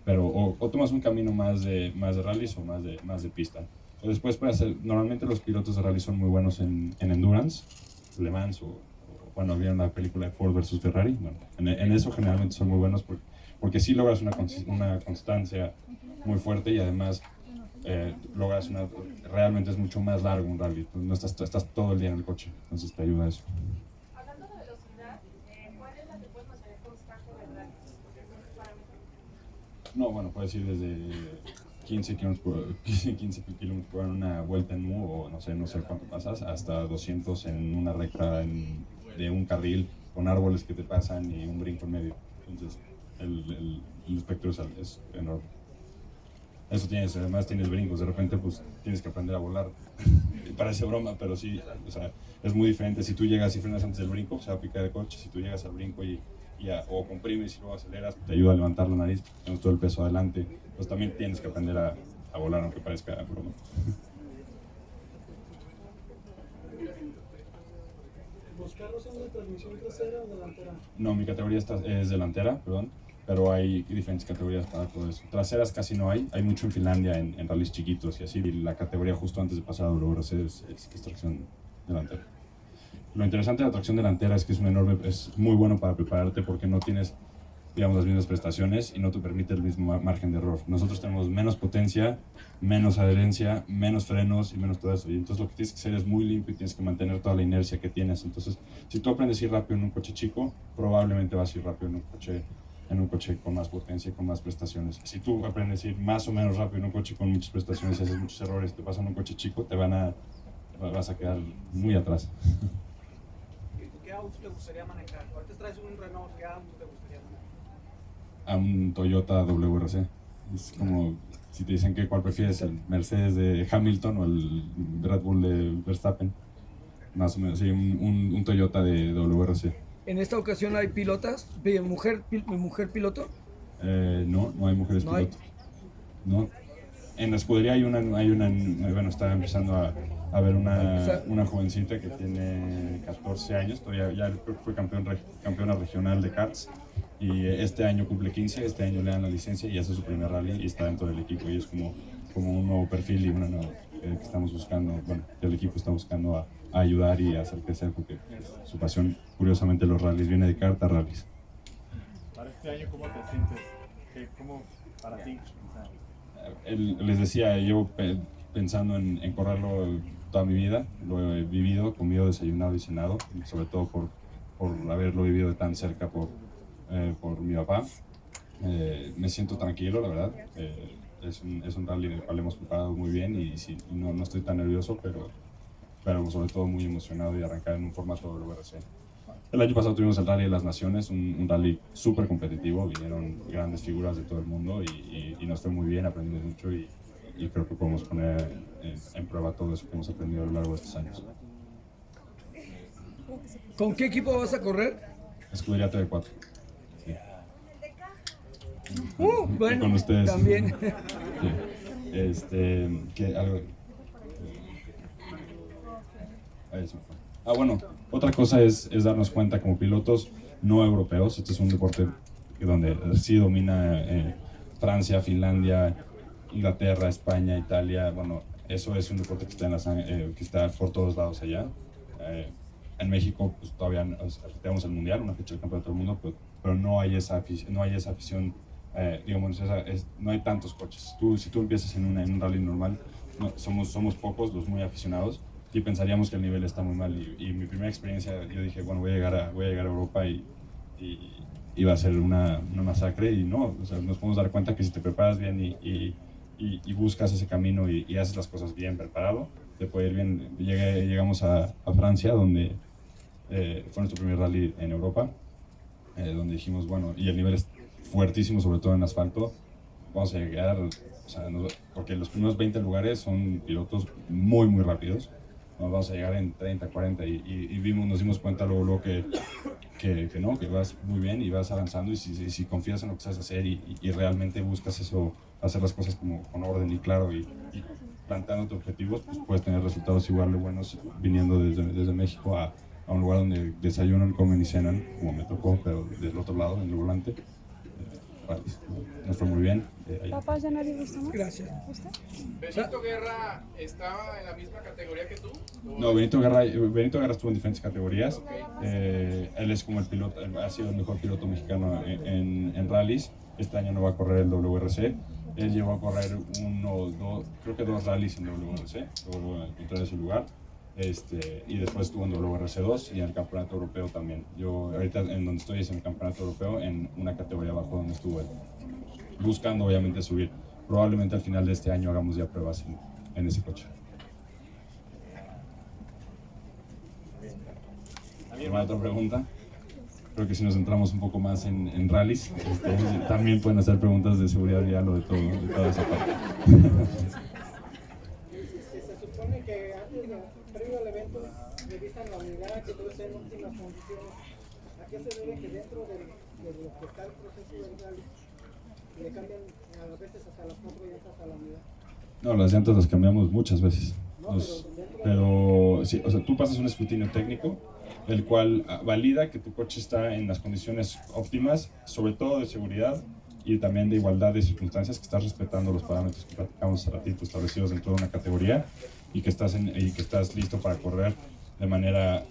Pero o tomas un camino más de rallies o más de pista. O después normalmente los pilotos de rally son muy buenos en endurance, Le Mans bueno, había una película de Ford versus Ferrari. Bueno, en eso generalmente son muy buenos porque sí logras una constancia muy fuerte y además logras realmente es mucho más largo un rally. No estás todo el día en el coche, entonces te ayuda eso. Hablando de velocidad, ¿cuál es la que puedes mantener constante de rally? No, bueno, puedes ir desde 15 kilómetros por hora en una vuelta en U o no sé cuánto pasas, hasta 200 en una recta de un carril con árboles que te pasan y un brinco en medio. Entonces, el espectro es enorme. Eso además tienes brincos, de repente pues tienes que aprender a volar. Parece broma, pero sí, o sea, es muy diferente. Si tú llegas y frenas antes del brinco, se va a picar el coche. Si tú llegas al brinco o comprimes y luego aceleras, te ayuda a levantar la nariz, tienes todo el peso adelante. Pues también tienes que aprender a volar, aunque parezca broma. ¿Los carros son de transmisión trasera o delantera? No, mi categoría es delantera, perdón, pero hay diferentes categorías para todo eso. Traseras casi no hay mucho en Finlandia, en rallies chiquitos y así. Y la categoría justo antes de pasar a WRC es tracción delantera. Lo interesante de la tracción delantera es que es muy bueno para prepararte porque no tienes, digamos, las mismas prestaciones y no te permite el mismo margen de error. Nosotros tenemos menos potencia, menos adherencia, menos frenos y menos todo eso. Y entonces lo que tienes que hacer es muy limpio y tienes que mantener toda la inercia que tienes. Entonces, si tú aprendes a ir rápido en un coche chico, probablemente vas a ir rápido en un coche con más potencia y con más prestaciones. Si tú aprendes a ir más o menos rápido en un coche con muchas prestaciones y haces muchos errores, te pasas en un coche chico, vas a quedar muy atrás. ¿Qué auto te gustaría manejar? Ahorita traes un Renault, ¿qué auto te gustaría manejar? A un Toyota WRC. Es como si te dicen cuál prefieres, el Mercedes de Hamilton o el Red Bull de Verstappen. Más o menos, sí, un Toyota de WRC. ¿En esta ocasión hay pilotas? ¿Mujer piloto? No hay mujeres piloto. No. En la escudería hay una, bueno, está empezando a ver una jovencita que tiene 14 años, todavía ya creo que fue campeona regional de karts y este año cumple 15, este año le dan la licencia y hace su primer rally y está dentro del equipo y es como un nuevo perfil y una nueva que estamos buscando, bueno, el equipo está buscando a ayudar y a hacer crecer porque su pasión, curiosamente, los rallies viene de kart a rallies. Para este año, ¿cómo te sientes? ¿Cómo para ti? Les decía, llevo pensando en correrlo toda mi vida, lo he vivido, comido, desayunado y cenado, sobre todo por haberlo vivido de tan cerca por mi papá. Me siento tranquilo, la verdad. Es un rally en el cual hemos preparado muy bien y sí, no estoy tan nervioso, pero sobre todo muy emocionado de arrancar en un formato WRC. El año pasado tuvimos el Rally de las Naciones, un rally súper competitivo, vinieron grandes figuras de todo el mundo y nos fue muy bien, aprendimos mucho y creo que podemos poner en prueba todo eso que hemos aprendido a lo largo de estos años. ¿Con qué equipo vas a correr? Escudería TV4. Sí. Bueno, con ustedes. también. Sí. Algo. Ahí se me fue. Bueno, otra cosa es darnos cuenta como pilotos no europeos. Este es un deporte donde sí domina Francia, Finlandia, Inglaterra, España, Italia. Bueno, eso es un deporte que está, que está por todos lados allá. En México pues, todavía tenemos el Mundial, una fecha del Campeonato del Mundo, pero no hay esa afición, digamos, no hay tantos coches. Si tú empiezas en un rally normal, somos pocos los muy aficionados y pensaríamos que el nivel está muy mal. Y mi primera experiencia, yo dije, bueno, voy a llegar a Europa y va a ser una masacre. Y no, o sea, nos podemos dar cuenta que si te preparas bien y buscas ese camino y haces las cosas bien preparado, te puede ir bien. Llegamos a Francia, donde fue nuestro primer rally en Europa, donde dijimos, bueno, y el nivel es fuertísimo, sobre todo en asfalto, vamos a llegar, o sea, porque los primeros 20 lugares son pilotos muy, muy rápidos, nos vamos a llegar en 30, 40 y nos dimos cuenta luego que vas muy bien y vas avanzando y si confías en lo que sabes hacer y realmente buscas eso, hacer las cosas como con orden y claro y planteándote objetivos, pues puedes tener resultados igual de buenos viniendo desde México a un lugar donde desayunan, comen y cenan, como me tocó, pero del otro lado, en el volante. Nos fue muy bien. Papá, ¿ya nadie gustó más? Gracias. ¿Usted? ¿Benito Guerra estaba en la misma categoría que tú? No, Benito Guerra estuvo en diferentes categorías. Él es como el piloto, ha sido el mejor piloto mexicano en rallies. Este año no va a correr el WRC. Él llegó a correr creo que dos rallies en WRC, luego encontré ese lugar. Y después estuvo en WRC 2 y en el campeonato europeo también. Yo ahorita en donde estoy es en el campeonato europeo en una categoría abajo donde estuvo él. Buscando obviamente subir. Probablemente al final de este año hagamos ya pruebas en ese coche. ¿Alguna otra pregunta? Creo que si nos centramos un poco más en rallies, también pueden hacer preguntas de seguridad vial o de todo, de toda esa parte. Se supone que antes, previo al evento, revisan la unidad, que todo esté en óptimas condiciones. ¿A qué se debe que dentro de lo que está el proceso del rally le cambian a veces hasta las 4 llantas a la unidad? No, las llantas las cambiamos muchas veces. Pero sí, o sea, tú pasas un escrutinio técnico, el cual valida que tu coche está en las condiciones óptimas, sobre todo de seguridad y también de igualdad de circunstancias, que estás respetando los parámetros que platicamos hace ratito establecidos dentro de una categoría y que estás listo para correr de manera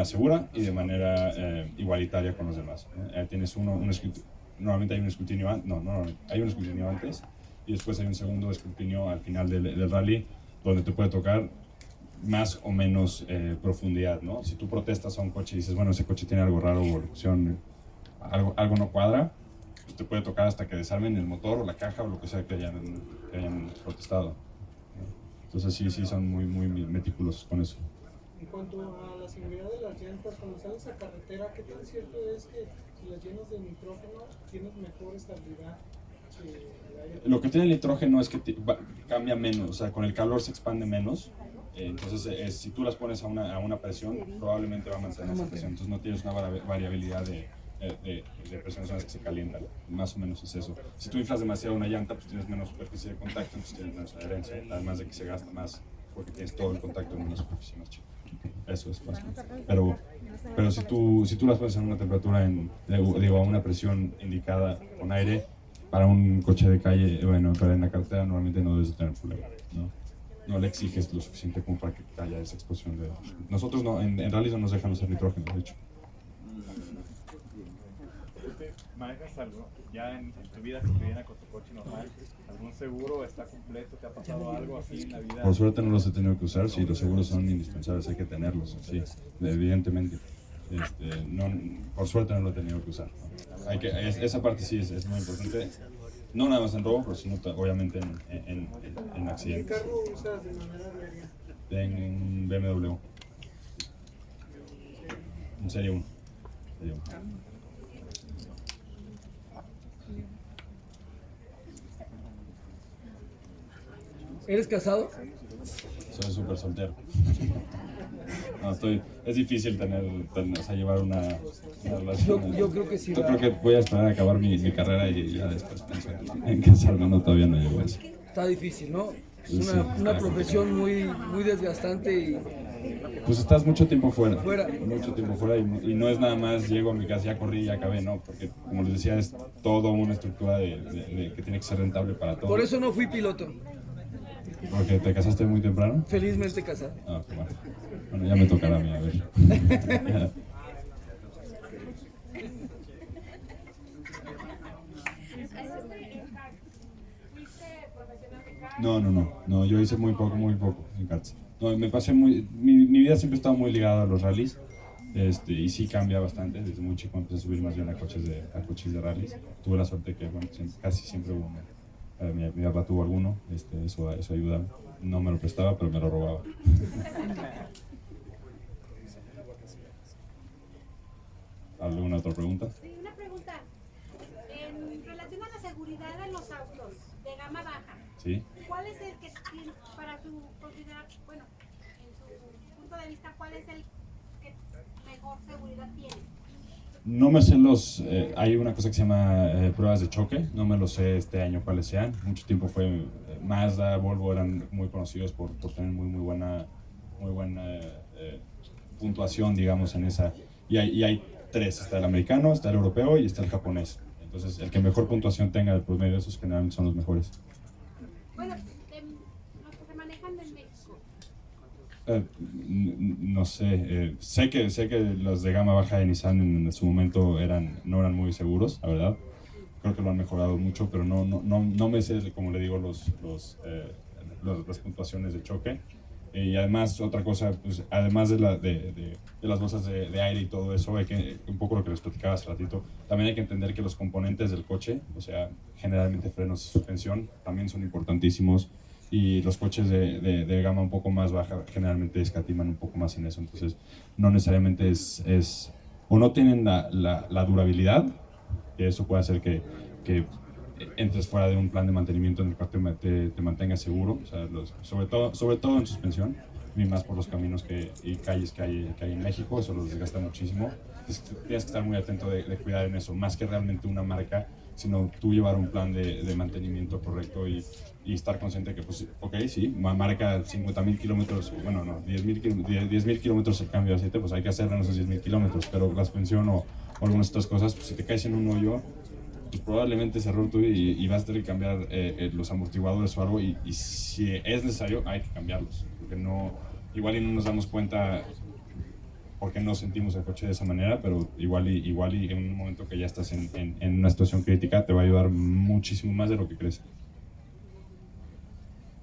segura y de manera igualitaria con los demás. Tienes normalmente hay un escrutinio hay un escrutinio antes y después hay un segundo escrutinio al final del rally donde te puede tocar más o menos profundidad, ¿no? Si tú protestas a un coche y dices, bueno, ese coche tiene algo raro o algo no cuadra, pues te puede tocar hasta que desarmen el motor o la caja o lo que sea que hayan protestado. Entonces sí son muy meticulosos con eso. En cuanto a la seguridad de las llantas, cuando sales a carretera, ¿qué tan cierto es que si las llenas de nitrógeno tienes mejor estabilidad que el aire? Lo que tiene el nitrógeno es que cambia menos, o sea, con el calor se expande menos. Entonces, si tú las pones a una presión, probablemente va a mantener esa presión. Entonces no tienes una variabilidad de presiones en las que se calientan. Más o menos es eso. Si tú inflas demasiado una llanta, pues tienes menos superficie de contacto, entonces tienes menos adherencia. Además de que se gasta más porque tienes todo el contacto en una superficie más chica. Eso es básicamente. Pero si tú las pones en una temperatura, a una presión indicada con aire, para un coche de calle, bueno, para en la carretera normalmente no debes tener problema, no le exiges lo suficiente como para que haya esa explosión de... Nosotros en rally no nos dejan usar nitrógeno, de hecho. ¿Manejas algo ya en tu vida cotidiana con tu coche normal? ¿Algún seguro está completo? ¿Te ha pasado algo así en la vida? Por suerte no los he tenido que usar, sí, los seguros son indispensables, hay que tenerlos, sí, evidentemente. No, por suerte no lo he tenido que usar. Esa parte sí es muy importante, no nada más en robo, pero sino obviamente en accidentes. ¿Qué carro usas de manera diaria? En un BMW, un Serie 1. ¿Eres casado? Soy súper soltero. No, es difícil llevar una relación. Yo creo que sí. Yo creo que voy a esperar a acabar mi carrera y ya después pienso en casarme. No, todavía no llego a eso. Está difícil, ¿no? Es Sí, una profesión muy desgastante y... Pues estás mucho tiempo fuera. Mucho tiempo fuera y no es nada más llego a mi casa, ya corrí y ya acabé, no. Porque como les decía, es todo una estructura que tiene que ser rentable para todos. Por eso no fui piloto. ¿Porque te casaste muy temprano? Felizmente casado. Ah, bueno, ya me tocará a mí, a ver. No, yo hice muy poco en karts. No, mi vida siempre ha estado muy ligada a los rallies, y sí cambia bastante. Desde muy chico empecé a subir más bien a coches de rallies. Tuve la suerte que casi siempre hubo mi papá tuvo alguno, eso ayuda. No me lo prestaba, pero me lo robaba. ¿Alguna otra pregunta? Sí, una pregunta. En relación a la seguridad de los autos de gama baja, ¿Sí? ¿cuál es el que tiene, para su considerar, bueno, en su punto de vista, cuál es el que mejor seguridad tiene? No me sé hay una cosa que se llama pruebas de choque, no me lo sé este año cuáles sean. Mucho tiempo fue Mazda, Volvo, eran muy conocidos por tener muy buena puntuación, digamos, en esa. Y hay tres, está el americano, está el europeo y está el japonés. Entonces, el que mejor puntuación tenga del promedio de esos generalmente son los mejores. Bueno, los que se manejan en México. No sé, sé que los de gama baja de Nissan en su momento no eran muy seguros, la verdad. Creo que lo han mejorado mucho, pero no me sé, como le digo, las puntuaciones de choque. Y además, otra cosa, pues, además de las bolsas de aire y todo eso, un poco lo que les platicaba hace ratito, también hay que entender que los componentes del coche, o sea, generalmente frenos y suspensión, también son importantísimos. Y los coches de gama un poco más baja generalmente escatiman un poco más en eso. Entonces, no necesariamente o no tienen la durabilidad, que eso puede hacer que entres fuera de un plan de mantenimiento en el cual te mantengas seguro, o sea, sobre todo en suspensión, y más por los caminos y calles que hay en México, eso los desgasta muchísimo. Entonces, tienes que estar muy atento de cuidar en eso, más que realmente una marca, sino tú llevar un plan de mantenimiento correcto y estar consciente que, pues, ok, sí, marca 50,000 kilómetros, bueno, no, 10,000 kilómetros el cambio de aceite, pues hay que hacerlo en esos 10,000 kilómetros, pero la suspensión o algunas otras cosas, pues si te caes en un hoyo, pues probablemente es error tuyo y vas a tener que cambiar los amortiguadores o algo, y si es necesario hay que cambiarlos, porque igual y no nos damos cuenta porque no sentimos el coche de esa manera, pero igual y en un momento que ya estás en una situación crítica te va a ayudar muchísimo más de lo que crees.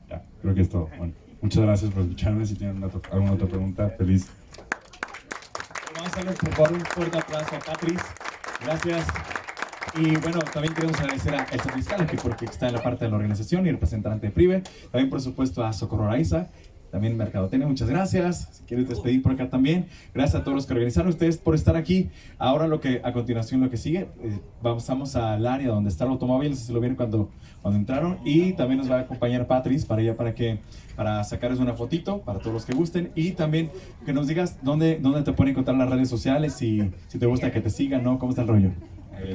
Ya, creo que es todo. Bueno, muchas gracias por escucharme. Si tienen alguna otra pregunta, feliz. Vamos a darle por favor un fuerte aplauso a Patrice. Gracias. Y bueno, también queremos agradecer a Elsa Fiscal, porque está en la parte de la organización y representante de Prive. También, por supuesto, a Socorro Araiza. También Mercadotecnia, muchas gracias. Si quieres despedir por acá también. Gracias a todos los que organizaron, ustedes por estar aquí. Ahora a continuación lo que sigue, vamos al área donde está el automóvil, si lo vieron cuando entraron. Y también nos va a acompañar Patrice para sacarles una fotito, para todos los que gusten. Y también que nos digas dónde te pueden encontrar las redes sociales, si te gusta que te sigan, ¿no? ¿Cómo está el rollo?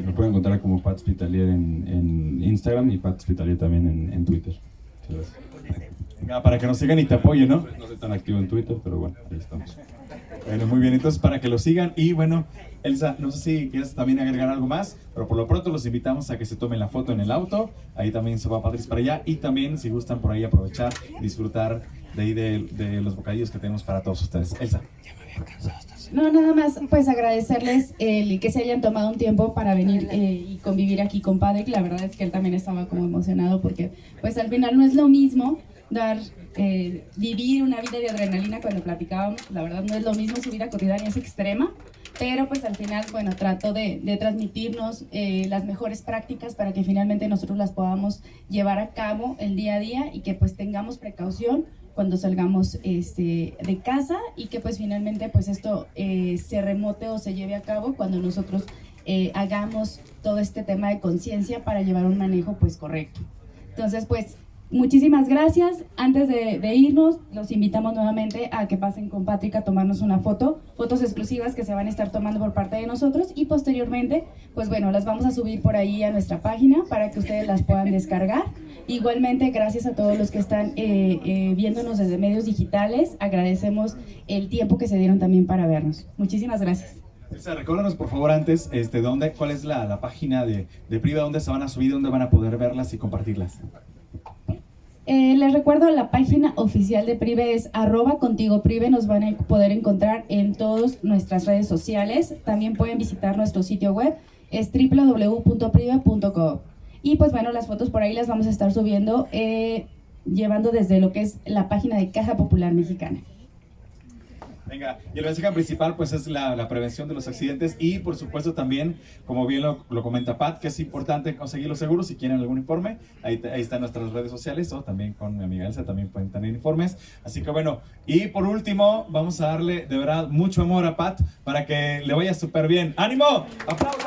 Me pueden encontrar como Pat Spitalier en Instagram y Pat Spitalier también en Twitter. Muchas gracias. Para que nos sigan y te apoyen, ¿no? No soy tan activo en Twitter, pero bueno, ahí estamos. Bueno, muy bien, entonces para que lo sigan. Y bueno, Elsa, no sé si quieres también agregar algo más, pero por lo pronto los invitamos a que se tomen la foto en el auto. Ahí también se va Patrice para allá. Y también, si gustan por ahí aprovechar y disfrutar de los bocadillos que tenemos para todos ustedes. Elsa. No, nada más, pues agradecerles el que se hayan tomado un tiempo para venir y convivir aquí con Padre. La verdad es que él también estaba como emocionado porque pues al final no es lo mismo vivir una vida de adrenalina cuando platicábamos. La verdad no es lo mismo, su vida cotidiana es extrema, pero pues al final, bueno, trato de transmitirnos las mejores prácticas para que finalmente nosotros las podamos llevar a cabo el día a día y que pues tengamos precaución cuando salgamos de casa y que pues finalmente pues esto se remote o se lleve a cabo cuando nosotros hagamos todo este tema de conciencia para llevar un manejo pues correcto. Entonces pues muchísimas gracias. Antes de irnos, los invitamos nuevamente a que pasen con Patrick a tomarnos una fotos exclusivas que se van a estar tomando por parte de nosotros y posteriormente, pues bueno, las vamos a subir por ahí a nuestra página para que ustedes las puedan descargar. Igualmente, gracias a todos los que están viéndonos desde medios digitales. Agradecemos el tiempo que se dieron también para vernos. Muchísimas gracias. Elsa, recuérdanos por favor antes, cuál es la página de Prive, dónde se van a subir, dónde van a poder verlas y compartirlas. Les recuerdo, la página oficial de Prive es @contigoprive. Nos van a poder encontrar en todas nuestras redes sociales. También pueden visitar nuestro sitio web, es www.prive.co. Y pues bueno, las fotos por ahí las vamos a estar subiendo, llevando desde lo que es la página de Caja Popular Mexicana. Venga, y el mensaje principal pues es la prevención de los accidentes y por supuesto también, como bien lo comenta Pat, que es importante conseguir los seguros. Si quieren algún informe, ahí están nuestras redes sociales, o también con mi amiga Elsa también pueden tener informes. Así que bueno, y por último vamos a darle de verdad mucho amor a Pat para que le vaya súper bien. ¡Ánimo! ¡Aplausos!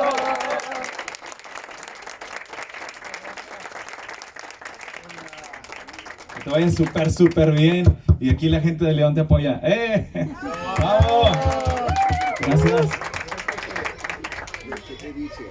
Que te vaya súper bien. Y aquí la gente de León te apoya. ¡Bravo! Gracias. ¿Qué te dice?